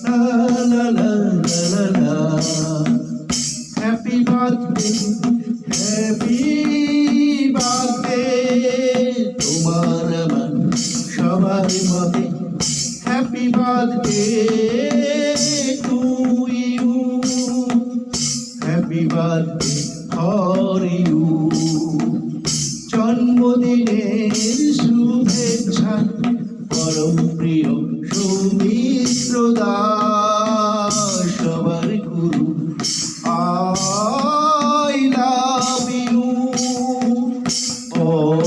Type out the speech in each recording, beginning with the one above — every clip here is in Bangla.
la la la la la. Happy birthday, happy birthday তোমার আমার সবার মতে happy birthday to you, happy birthday for you. জন্মদিনের শুভেচ্ছা পরম প্রিয় সৌমিত্র দাস সবার গুরু I love you, all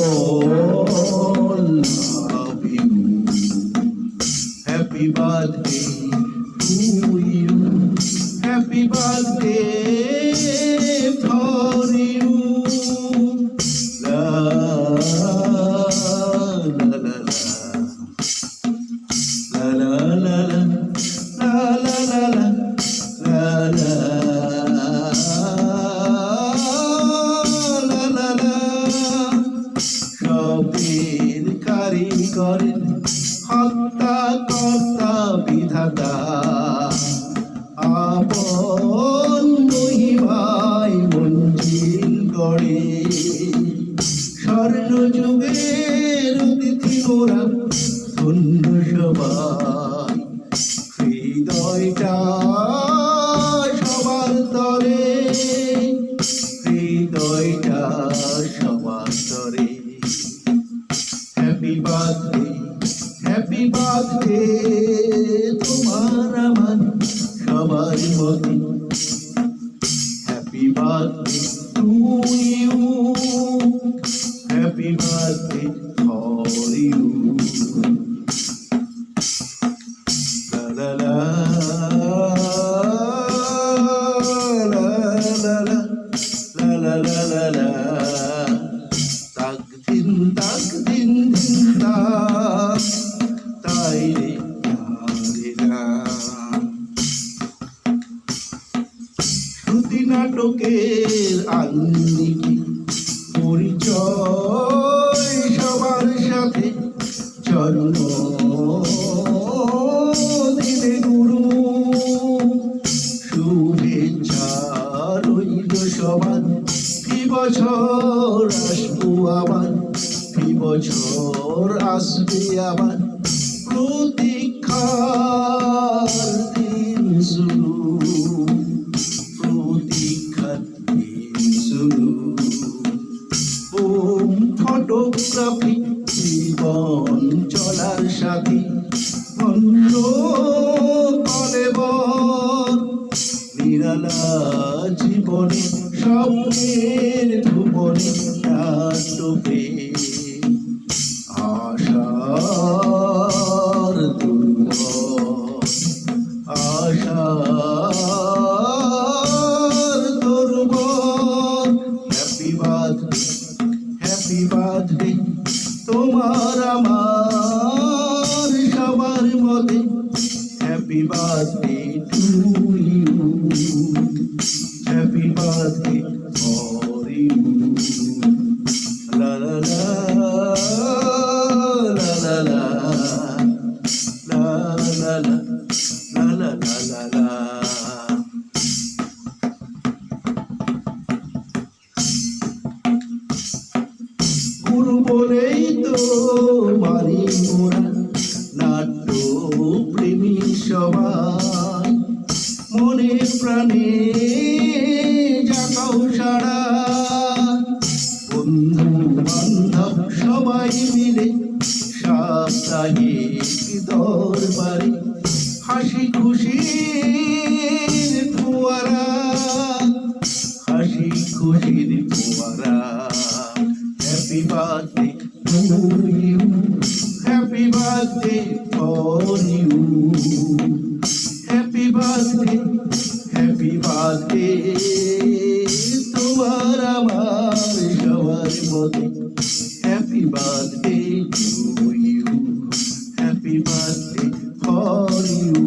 love you. Happy birthday to you, happy birthday for you. La la la la la la la la la la la la. সবের কারিগর হত্যা কর্তা বিধাতা আপন মহিমায় মঞ্জিল গড়ে স্বর্ণ যুগের অতিথি মোরা ধন্য সবাই হৃদয়টা সবার তরে হৃদয়টা সবার তরে হ্যাপি বার্থডে হ্যাপি বার্থডে তোমার আমার সবার মতে happy birthday to you, happy birthday for you. La la la la la la la la la. Tak din din da tai re da. শ্রুতি নাটকের আঙ্গিকে পরিচয় সবার সাথে জন্মদিনে গুরু শুভেচ্ছা রইল সবার কি বছর আসবো আবার কি বছর আসবে আবার প্রতীক্ষার দিন শুরু প্রতীক্ষার দিন শুরু. ওম ফটোগ্রাফি জীবন চলার সাথী অন্য কলেবর নিরালা জীবনে স্বপ্নের ভুবনে নাটবে আশার দুর্বল আশার দুর্বল. হ্যাপি বার্থডে হ্যাপি বার্থডে তোমার আমার সবার মতে happy birthday to you, happy birthday for you. La la la la la la la la la la la la. গুরু বলেই তো মারি মোরা নাট্য প্রেমী সবাই মনে প্রাণে জাগাও সারা বন্ধু বান্ধব সবাই মিলে সাপ্তাহিক দরবারে হাসি খুশির ফোয়ারা হাসি খুশির ফোয়ারা. Happy birthday to you, happy birthday for you, happy birthday happy birthday তোমার আমার সবার মতে happy birthday to you, happy birthday for you.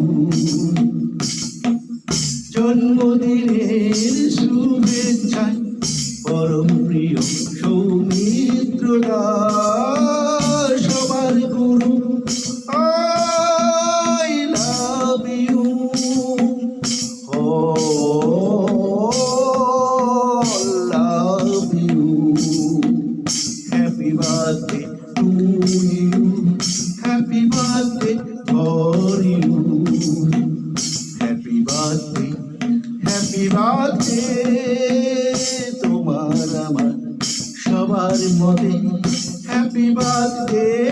to you. Happy birthday for you. Happy birthday, happy birthday তোমার আমার সবার মতে হ্যাপি বার্থডে